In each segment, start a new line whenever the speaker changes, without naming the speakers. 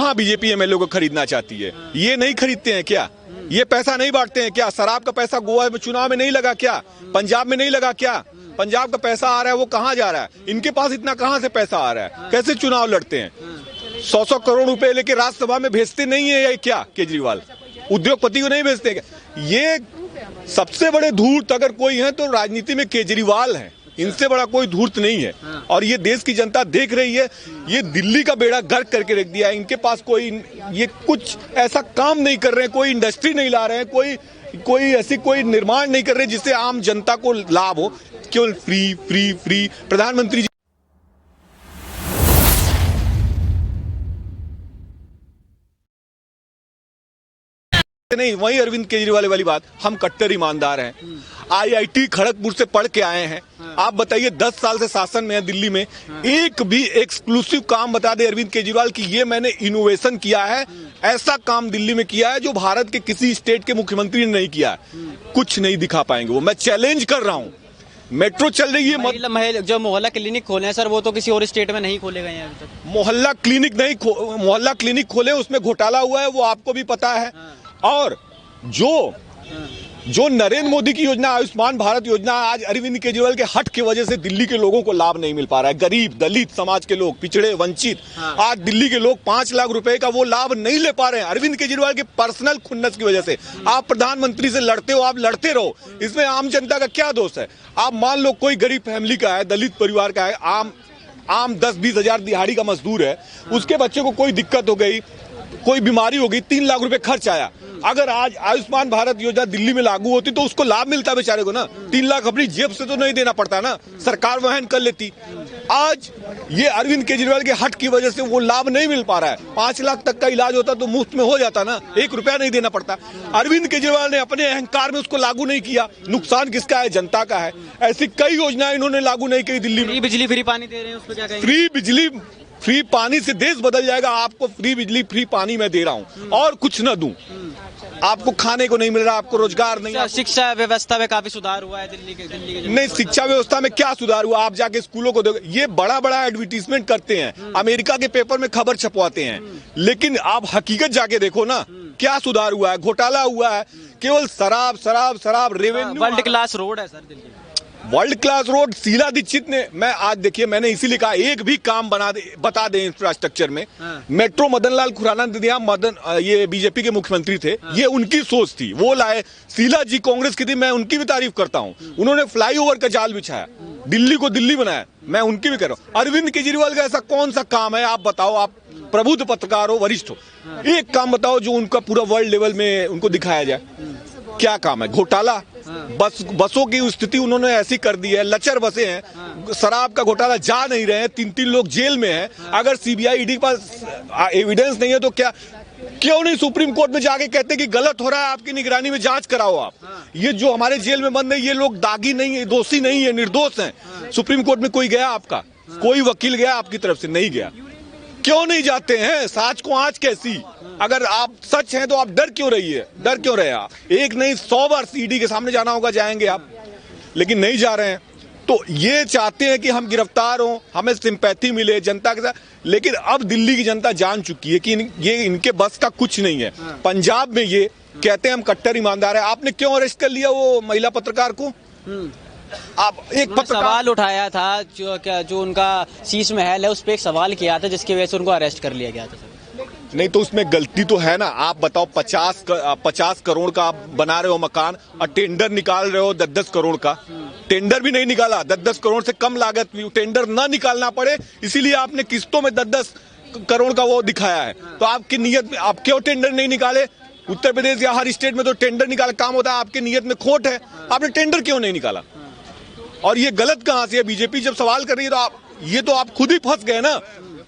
कहाँ BJP MLA को खरीदना चाहती है? ये नहीं खरीदते हैं क्या? ये पैसा नहीं बांटते हैं क्या? शराब का पैसा गोवा में चुनाव में नहीं लगा क्या? पंजाब में नहीं लगा क्या? पंजाब का पैसा आ रहा है, वो कहाँ जा रहा है? इनके पास इतना कहाँ से पैसा आ रहा है? कैसे चुनाव लड़ते हैं? 100 करोड़ रुपए लेके राज्यसभा में भेजते नहीं है या क्या केजरीवाल? उद्योगपति को नहीं भेजते क्या? ये सबसे बड़े धूर्त अगर कोई है तो राजनीति में केजरीवाल है, इनसे बड़ा कोई धूर्त नहीं है। और ये देश की जनता देख रही है, ये दिल्ली का बेड़ा गर्क करके रख दिया है। इनके पास कोई, ये कुछ ऐसा काम नहीं कर रहे हैं, कोई इंडस्ट्री नहीं ला रहे हैं, कोई ऐसी कोई निर्माण नहीं कर रहे जिससे आम जनता को लाभ हो। केवल फ्री फ्री फ्री। प्रधानमंत्री नहीं, वही अरविंद केजरीवाल वाली बात, हम कट्टर ईमानदार हैं, आईआईटी खड़गपुर से पढ़ के आए हैं। आप बताइए 10 साल से शासन में है दिल्ली में, एक भी एक्सक्लूसिव काम बता दे अरविंद केजरीवाल की ये मैंने इनोवेशन किया है, ऐसा काम दिल्ली में किया है जो भारत के किसी स्टेट के मुख्यमंत्री ने नहीं किया है। कुछ नहीं दिखा पाएंगे वो। मैं चैलेंज कर रहा हूँ, मेट्रो चल रही है,
जो मोहल्ला क्लिनिक खोले हैं सर, वो तो किसी और स्टेट में नहीं खोले गए हैं अभी तक।
मोहल्ला क्लिनिक खोले, उसमें घोटाला हुआ है, वो आपको भी पता है। और जो नरेंद्र मोदी की योजना आयुष्मान भारत योजना, आज अरविंद केजरीवाल के हट की वजह से दिल्ली के लोगों को लाभ नहीं मिल पा रहा है। गरीब दलित समाज के लोग, पिछड़े वंचित, आज दिल्ली के लोग 5 लाख रुपए का वो लाभ नहीं ले पा रहे हैं अरविंद केजरीवाल के पर्सनल खुन्नस की वजह से। आप प्रधानमंत्री से लड़ते हो, आप लड़ते रहो, इसमें आम जनता का क्या दोष है? आप मान लो कोई गरीब फैमिली का है, दलित परिवार का है, आम 10-20 हजार दिहाड़ी का मजदूर है, उसके बच्चे को कोई दिक्कत हो गई, कोई बीमारी हो गई, 3 लाख रुपए खर्च आया। अगर आज आयुष्मान भारत योजना दिल्ली में लागू होती तो उसको लाभ मिलता बेचारे को ना। 3 लाख अपनी जेब से तो नहीं देना पड़ता ना, सरकार वहन कर लेती। आज ये अरविंद केजरीवाल के हट की वजह से वो लाभ नहीं मिल पा रहा है। 5 लाख तक का इलाज होता तो मुफ्त में हो जाता ना, 1 रुपया नहीं देना पड़ता। अरविंद केजरीवाल ने अपने अहंकार में उसको लागू नहीं किया। नुकसान किसका है? जनता का है। ऐसी कई योजनाएं इन्होंने लागू नहीं की दिल्ली में।
फ्री बिजली फ्री पानी दे रहे हैं, उस पर क्या कहेंगे?
फ्री बिजली फ्री पानी से देश बदल जाएगा। आपको फ्री बिजली फ्री पानी मैं दे रहा हूँ और कुछ न दूं। आपको खाने को नहीं मिल रहा, आपको रोजगार नहीं।
शिक्षा व्यवस्था में काफी सुधार हुआ है दिल्ली के
नहीं, शिक्षा व्यवस्था में क्या सुधार हुआ? आप जाके स्कूलों को देखो, ये बड़ा बड़ा एडवर्टीजमेंट करते हैं, अमेरिका के पेपर में खबर छपवाते हैं, लेकिन आप हकीकत जाके देखो ना, क्या सुधार हुआ है? घोटाला हुआ है, केवल शराब शराब शराब। रेवेन्यू
वर्ल्ड क्लास रोड है sir Delhi,
world class road. Sheila Dikshit ने, मैं आज देखिए मैंने इसीलिए कहा एक भी काम बता दे इंफ्रास्ट्रक्चर में। मेट्रो मदन लाल खुराना ने दिया, ये बीजेपी के मुख्यमंत्री थे, ये उनकी सोच थी, वो लाए। शीला जी कांग्रेस की थी, मैं उनकी भी तारीफ करता हूँ। उन्होंने फ्लाईओवर का जाल बिछाया, दिल्ली को दिल्ली बनाया, मैं उनकी भी कह रहा हूँ। अरविंद केजरीवाल का ऐसा कौन सा काम है? आप बताओ, आप प्रबुद्ध पत्रकार हो, वरिष्ठ हो, एक काम बताओ जो उनका पूरा वर्ल्ड लेवल में उनको दिखाया जाए। क्या काम है? घोटाला। बसों की स्थिति उन्होंने ऐसी कर दी है, लचर बसें हैं, शराब का घोटाला, जा नहीं रहे हैं, 3-3 लोग जेल में हैं। अगर सीबीआई ईडी के पास एविडेंस नहीं है तो क्या, क्यों नहीं सुप्रीम कोर्ट में जाके कहते कि गलत हो रहा है, आपकी निगरानी में जांच कराओ आप। ये जो हमारे जेल में बंद है, ये लोग दागी नहीं है, दोषी नहीं है, निर्दोष हैं। सुप्रीम कोर्ट में कोई गया आपका? कोई वकील गया आपकी तरफ से? नहीं गया। क्यों नहीं जाते हैं? साच को आंच कैसी? अगर आप सच हैं तो आप डर क्यों रहे आप? एक नहीं 100 बार सीडी के सामने जाना होगा, जाएंगे आप, लेकिन नहीं जा रहे हैं। तो ये चाहते हैं कि हम गिरफ्तार हों, हमें सिंपैथी मिले जनता के साथ, लेकिन अब दिल्ली की जनता जान चुकी है कि ये इनके बस का कुछ नहीं है। पंजाब में ये कहते हैं हम कट्टर ईमानदार है। आपने क्यों अरेस्ट कर लिया वो महिला पत्रकार को? आप एक
सवाल उठाया था, जो उनका शीश महल है उस पर एक सवाल किया था, जिसकी वजह से उनको अरेस्ट कर लिया गया था।
नहीं तो उसमें गलती तो है ना। आप बताओ, 50 करोड़ का आप बना रहे हो मकान और टेंडर निकाल रहे हो 10-10 करोड़ का। टेंडर भी नहीं निकाला, 10-10 करोड़ से कम लागत, टेंडर ना निकालना पड़े इसीलिए आपने किस्तों में 10-10 करोड़ का वो दिखाया है। तो आपकी नीयत में, आप क्यों टेंडर नहीं निकाले? उत्तर प्रदेश या हर स्टेट में तो टेंडर निकाल काम होता है, आपकी नीयत में खोट है, आपने टेंडर क्यों नहीं निकाला? और ये गलत कहां से है? बीजेपी जब सवाल कर रही है तो आप खुद ही फंस गए ना।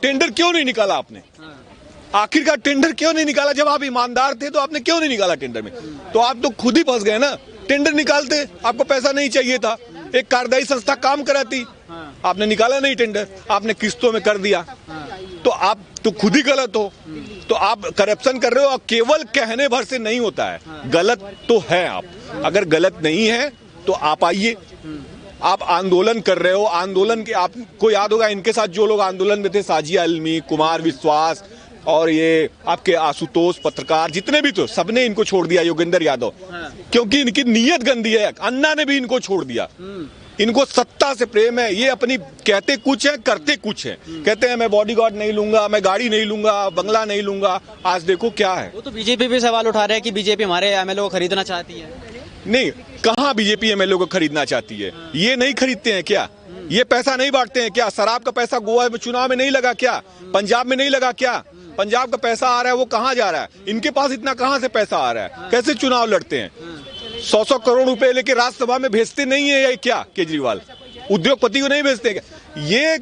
टेंडर क्यों नहीं निकाला आपने? आखिरकार टेंडर क्यों नहीं निकाला? जब आप ईमानदार थे तो आपने क्यों नहीं निकाला टेंडर में? तो आप तो खुद ही फंस गए ना। टेंडर निकालते, आपको पैसा नहीं चाहिए था, एक कार्यदायी संस्था काम कराती, आपने निकाला नहीं टेंडर, आपने किस्तों में कर दिया, तो आप तो खुद ही गलत हो। तो आप करप्शन कर रहे हो, और केवल कहने भर से नहीं होता है, गलत तो है आप। अगर गलत नहीं है तो आप आइए, आप आंदोलन कर रहे हो, आंदोलन के आपको याद होगा इनके साथ जो लोग आंदोलन में थे, साजिया अल्मी, कुमार विश्वास, और ये आपके आशुतोष पत्रकार जितने भी, तो सबने इनको छोड़ दिया, योगेंद्र यादव, क्योंकि इनकी नीयत गंदी है। अन्ना ने भी इनको छोड़ दिया। इनको सत्ता से प्रेम है। ये अपनी कहते कुछ है, करते कुछ है। कहते हैं मैं बॉडीगार्ड नहीं लूंगा, मैं गाड़ी नहीं लूंगा, बंगला नहीं लूंगा। आज देखो क्या है।
वो तो बीजेपी भी सवाल उठा रहे हैं कि बीजेपी हमारे एमएलए को खरीदना चाहती है।
नहीं, कहाँ बीजेपी एमएलए को खरीदना चाहती है? ये नहीं खरीदते हैं क्या? ये पैसा नहीं बांटते हैं क्या? शराब का पैसा गोवा में चुनाव में नहीं लगा क्या? पंजाब में नहीं लगा क्या? पंजाब का पैसा आ रहा है, वो कहाँ जा रहा है? इनके पास इतना कहाँ से पैसा आ रहा है? कैसे चुनाव लड़ते हैं? 100 करोड़ रुपए लेके राज्यसभा में भेजते नहीं है ये क्या केजरीवाल? उद्योगपति को नहीं भेजते क्या? ये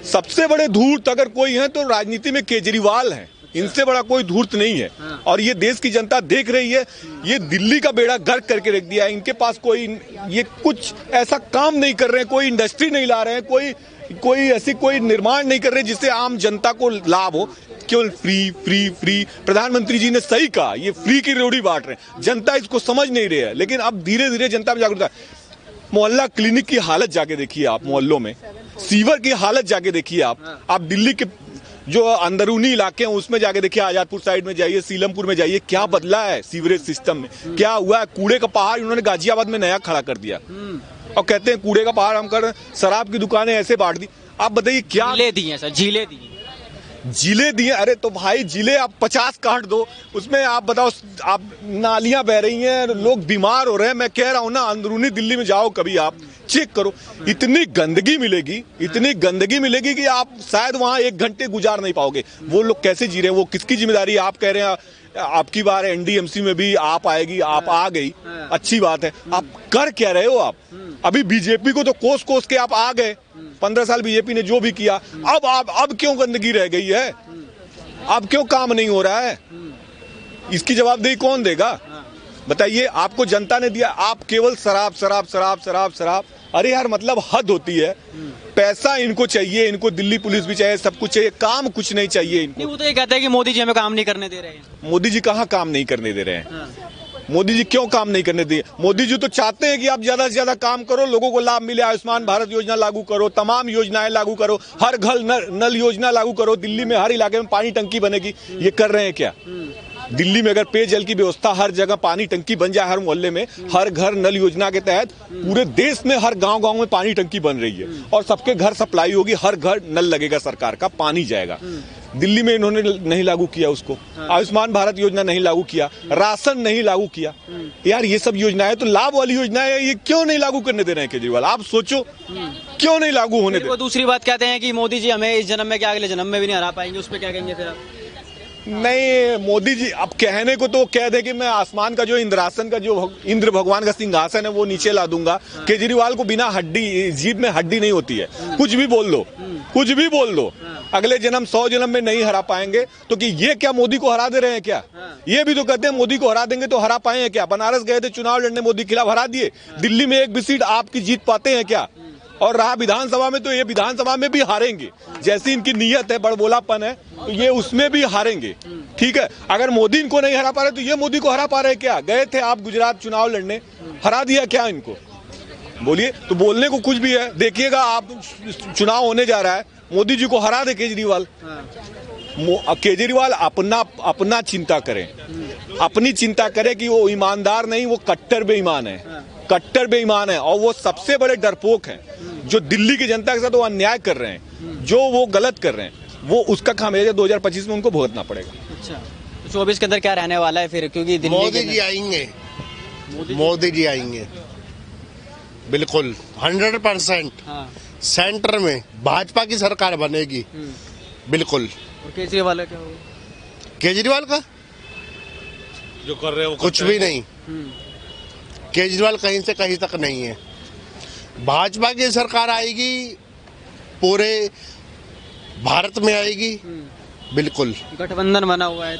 सबसे बड़े धूर्त अगर कोई है तो राजनीति में केजरीवाल है। इनसे बड़ा कोई धूर्त नहीं है। और ये देश की जनता देख रही है। ये दिल्ली का बेड़ा गर्क करके रख दिया है। इनके पास कोई, ये कुछ ऐसा काम नहीं कर रहे हैं, कोई इंडस्ट्री नहीं ला रहे हैं, कोई ऐसी कोई निर्माण नहीं कर रहे जिससे आम जनता को लाभ हो। केवल फ्री फ्री फ्री। प्रधानमंत्री जी ने सही कहा, ये फ्री की रेवड़ी बांट रहे हैं। जनता इसको समझ नहीं रही है, लेकिन अब धीरे धीरे जनता में जागरूकता है। मोहल्ला क्लिनिक की हालत जाके देखिए आप, मोहल्लों में सीवर की हालत जाके देखिए आप दिल्ली के जो अंदरूनी इलाके हैं उसमें जाके देखिए, आजादपुर साइड में जाइए, सीलमपुर में जाइए, क्या बदला है सीवरेज सिस्टम में, क्या हुआ है। कूड़े का पहाड़ इन्होंने गाजियाबाद में नया खड़ा कर दिया और कहते हैं कूड़े का पहाड़ हम कर। शराब की दुकानें ऐसे बांट दी। आप बताइए क्या
जिले दिए सर, जिले
दिए? अरे तो भाई जिले आप 50 काट दो, उसमें आप बताओ, आप नालियां बह रही हैं, लोग बीमार हो रहे हैं। मैं कह रहा हूं ना, अंदरूनी दिल्ली में जाओ कभी, आप चेक करो, इतनी गंदगी मिलेगी कि आप शायद वहां 1 घंटे गुजार नहीं पाओगे। वो लोग कैसे जी रहे हैं? वो किसकी जिम्मेदारी है? आप कह रहे हैं आपकी बार एनडीएमसी में भी आप आएगी, आप आ गई, अच्छी बात है। आप कर क्या रहे हो? आप अभी बीजेपी को तो कोस के आप आ गए। 15 साल बीजेपी ने जो भी किया, अब क्यों गंदगी रह गई है? अब क्यों काम नहीं हो रहा है? इसकी जवाबदेही कौन देगा? बताइए। आपको जनता ने दिया, आप केवल शराब शराब शराब शराब शराब। अरे यार, मतलब हद होती है। पैसा इनको चाहिए, इनको दिल्ली पुलिस भी चाहिए, सब कुछ चाहिए, काम कुछ नहीं चाहिए इनको।
नहीं, वो तो ये कहते हैं कि मोदी जी हमें काम नहीं करने दे रहे हैं।
मोदी जी कहाँ काम नहीं करने दे रहे हैं? मोदी जी क्यों काम नहीं करने दिए? मोदी जी तो चाहते हैं कि आप ज्यादा से ज्यादा काम करो, लोगों को लाभ मिले। आयुष्मान भारत योजना लागू करो, तमाम योजनाएं लागू करो, हर घर नल योजना लागू करो। दिल्ली में हर इलाके में पानी टंकी बनेगी। ये कर रहे हैं क्या? दिल्ली में अगर पेयजल की व्यवस्था, हर जगह पानी टंकी बन जाए, हर मोहल्ले में, हर घर नल योजना के तहत, पूरे देश में हर गांव में पानी टंकी बन रही है और सबके घर सप्लाई होगी, हर घर नल लगेगा, सरकार का पानी जाएगा। दिल्ली में इन्होंने नहीं लागू किया उसको। आयुष्मान भारत योजना नहीं लागू किया, राशन नहीं लागू किया। यार ये सब योजनाएं तो लाभ वाली योजनाएं है, ये क्यों नहीं लागू करने दे रहे हैं केजरीवाल? आप सोचो, क्यों नहीं लागू होने दे?
दूसरी बात कहते हैं कि मोदी जी हमें इस जन्म में क्या अगले जन्म में भी नहीं हरा पाएंगे। उस पर क्या कहेंगे फिर आप?
नहीं, मोदी जी अब कहने को तो कह दे कि मैं आसमान का जो इंद्रासन का जो इंद्र भगवान का सिंहासन है वो नीचे ला दूंगा। केजरीवाल को बिना हड्डी, जीभ में हड्डी नहीं होती है। कुछ भी बोल लो, कुछ भी बोल दो, अगले जन्म 100 जन्म में नहीं हरा पाएंगे। तो कि ये क्या मोदी को हरा दे रहे हैं क्या? ये भी तो कहते हैं मोदी को हरा देंगे तो हरा पाए हैं क्या? बनारस गए थे चुनाव लड़ने, मोदी के खिलाफ, हरा दिए। दिल्ली में एक भी सीट आपकी जीत पाते हैं क्या? और रहा विधानसभा में, तो ये विधानसभा में भी हारेंगे। जैसी इनकी नीयत है, बड़बोलापन है, तो ये उसमें भी हारेंगे। ठीक है, अगर मोदी इनको नहीं हरा पा रहे तो ये मोदी को हरा पा रहे क्या? गए थे आप गुजरात चुनाव लड़ने, हरा दिया क्या इनको? बोलिए। तो बोलने को कुछ भी है। देखिएगा आप, चुनाव होने जा रहा है, मोदी जी को हरा दे केजरीवाल। केजरीवाल अपना चिंता करें, अपनी चिंता करें कि वो ईमानदार नहीं, वो कट्टर बेईमान है, कट्टर बेईमान है। और वो सबसे बड़े डरपोक हैं जो दिल्ली की जनता के साथ वो अन्याय कर रहे हैं, जो वो गलत कर रहे हैं, वो उसका खामियाजा 2025 में उनको भुगतना पड़ेगा।
अच्छा, तो 24 के अंदर क्या रहने वाला है फिर? क्योंकि दिल्ली
मोदी जी आएंगे, मोदी जी आएंगे बिल्कुल 100%। सेंटर में भाजपा की सरकार बनेगी बिल्कुल।
और केजरीवाल का क्या होगा?
केजरीवाल का
जो कर रहे हैं वो
कुछ भी नहीं। केजरीवाल कहीं से कहीं तक नहीं है। भाजपा की सरकार आएगी, पूरे भारत में आएगी बिल्कुल।
गठबंधन बना हुआ है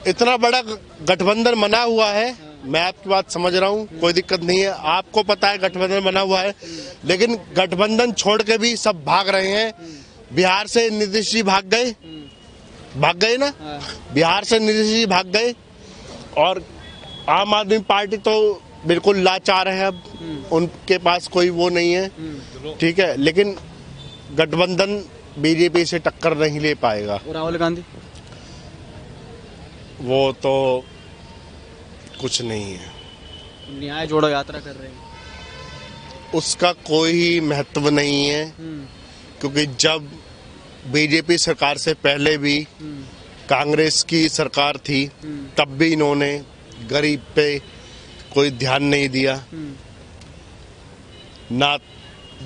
इतना बड़ा गठबंधन बना हुआ है। मैं आपकी बात समझ रहा हूँ, कोई दिक्कत नहीं है। आपको पता है गठबंधन बना हुआ है, लेकिन गठबंधन छोड़ के भी सब भाग रहे हैं। बिहार से नीतीश जी भाग गए ना। बिहार से नीतीश जी भाग गए और आम आदमी पार्टी तो बिल्कुल लाचार है। अब उनके पास कोई वो नहीं है, ठीक है, लेकिन गठबंधन बीजेपी से टक्कर नहीं ले पाएगा।
राहुल गांधी
वो तो कुछ नहीं है,
न्याय जोड़ो यात्रा कर रहे हैं।
उसका कोई महत्व नहीं है, क्योंकि जब बीजेपी सरकार से पहले भी कांग्रेस की सरकार थी तब भी इन्होंने गरीब पे कोई ध्यान नहीं दिया ना।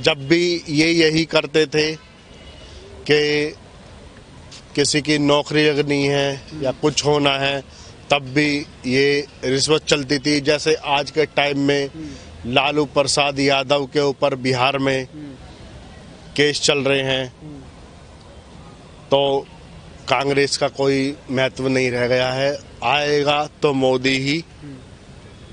जब भी ये यही करते थे कि किसी की नौकरी लगनी है या कुछ होना है, तब भी ये रिश्वत चलती थी। जैसे आज के टाइम में लालू प्रसाद यादव के ऊपर बिहार में केस चल रहे हैं, तो कांग्रेस का कोई महत्व नहीं रह गया है। आएगा तो मोदी ही,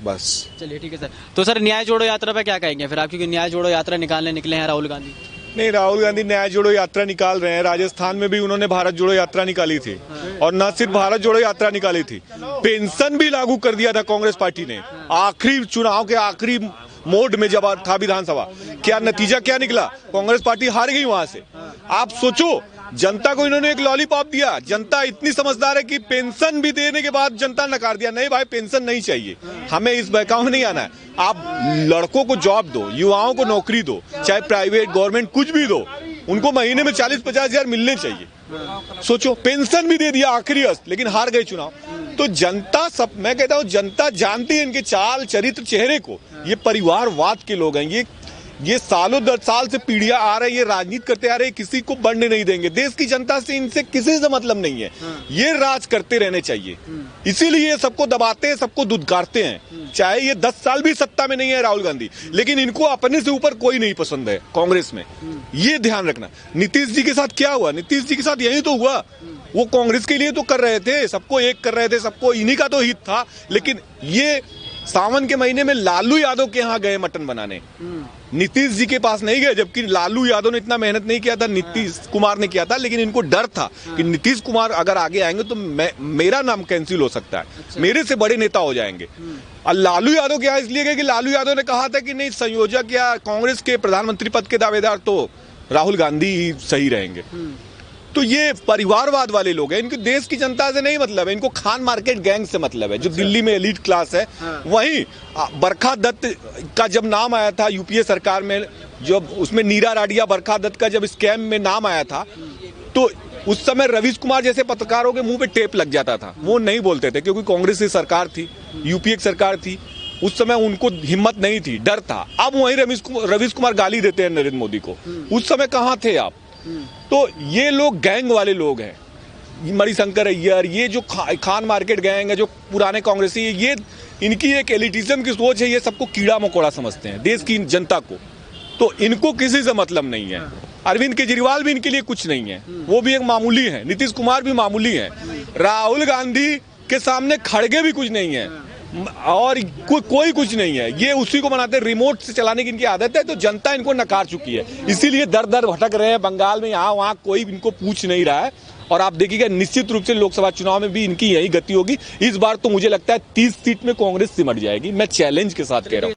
बस।
चलिए ठीक है सर। तो सर न्याय जोड़ो यात्रा पे क्या कहेंगे फिर आप, क्योंकि न्याय जोड़ो यात्रा निकालने निकले हैं राहुल गांधी?
नहीं, राहुल गांधी न्याय जोड़ो यात्रा निकाल रहे हैं। राजस्थान में भी उन्होंने भारत जोड़ो यात्रा निकाली थी, और न सिर्फ भारत जोड़ो यात्रा निकाली थी, पेंशन भी लागू कर दिया था कांग्रेस पार्टी ने आखिरी चुनाव के आखिरी मोड में जब था विधानसभा। क्या नतीजा क्या निकला? कांग्रेस पार्टी हार गई वहां से। आप सोचो, जनता को इन्होंने एक लॉलीपॉप दिया। जनता इतनी समझदार है कि पेंशन भी देने के बाद जनता नकार दिया, नहीं भाई पेंशन नहीं चाहिए, हमें इस बहकावे में नहीं आना है। आप लड़कों को जॉब दो, युवाओं को नौकरी दो, चाहे प्राइवेट गवर्नमेंट कुछ भी दो, उनको महीने में 40-50 हजार मिलने चाहिए। सोचो, पेंशन भी दे दिया आखिरी अस्त, लेकिन हार गए चुनाव। तो जनता सब, मैं कहता हूँ जनता जानती है इनके चाल चरित्र चेहरे को। ये परिवारवाद के लोग हैं, ये सालों दर साल से पीढ़ियां आ रही है, राजनीति करते आ रहे हैं, किसी को बढ़ने नहीं देंगे। देश की जनता से इनसे किसी से मतलब नहीं है, ये राज करते रहने चाहिए। इसीलिए ये सबको दबाते हैं, सबको दुदकारते हैं। चाहे ये 10 साल भी सत्ता में नहीं है राहुल गांधी, लेकिन इनको अपने से ऊपर कोई नहीं पसंद है कांग्रेस में, ये ध्यान रखना। नीतीश जी के साथ क्या हुआ? नीतीश जी के साथ यही तो हुआ। वो कांग्रेस के लिए तो कर रहे थे, सबको एक कर रहे थे, सबको इन्हीं का तो हित था। लेकिन ये सावन के महीने में लालू यादव के यहाँ गए मटन बनाने, नीतीश जी के पास नहीं गए, जबकि लालू यादव ने इतना मेहनत नहीं किया था, नीतीश कुमार ने किया था। लेकिन इनको डर था कि नीतीश कुमार अगर आगे आएंगे तो मेरा नाम कैंसिल हो सकता है, मेरे से बड़े नेता हो जाएंगे। और लालू यादव के यहाँ इसलिए गए कि लालू यादव ने कहा था कि नहीं, संयोजक या कांग्रेस के प्रधानमंत्री पद के दावेदार तो राहुल गांधी ही सही रहेंगे। तो ये परिवारवाद वाले लोग हैं, इनको देश की जनता से नहीं मतलब है, इनको खान मार्केट गैंग से मतलब है, जो दिल्ली में एलीट क्लास है। वहीं बरखा दत्त का जब नाम आया था यूपीए सरकार में, जब उसमें नीरा राडिया बरखा दत्त का जब स्कैम में नाम आया था, तो उस समय रवीश कुमार जैसे पत्रकारों के मुंह पे टेप लग जाता था, वो नहीं बोलते थे, क्योंकि कांग्रेस की सरकार थी, यूपीए की सरकार थी, उस समय उनको हिम्मत नहीं थी, डर था। अब वहीं रवीश कुमार गाली देते हैं नरेंद्र मोदी को, उस समय कहाँ थे आप? तो ये लोग गैंग वाले लोग हैं, मणिशंकर अय्यर, ये जो खान मार्केट गैंग है, जो पुराने कांग्रेसी, ये इनकी एक एलिटिज्म की सोच है, ये सबको कीड़ा मकोड़ा समझते हैं, देश की जनता को। तो इनको किसी से मतलब नहीं है। अरविंद केजरीवाल भी इनके लिए कुछ नहीं है, वो भी एक मामूली है, नीतीश कुमार भी मामूली है, राहुल गांधी के सामने खड़गे भी कुछ नहीं है, और कोई कुछ नहीं है। ये उसी को बनाते हैं, रिमोट से चलाने की इनकी आदत है। तो जनता इनको नकार चुकी है, इसीलिए दर दर भटक रहे हैं बंगाल में, यहाँ वहाँ कोई इनको पूछ नहीं रहा है। और आप देखिएगा निश्चित रूप से लोकसभा चुनाव में भी इनकी यही गति होगी। इस बार तो मुझे लगता है 30 सीट में कांग्रेस सिमट जाएगी, मैं चैलेंज के साथ कह रहा हूँ।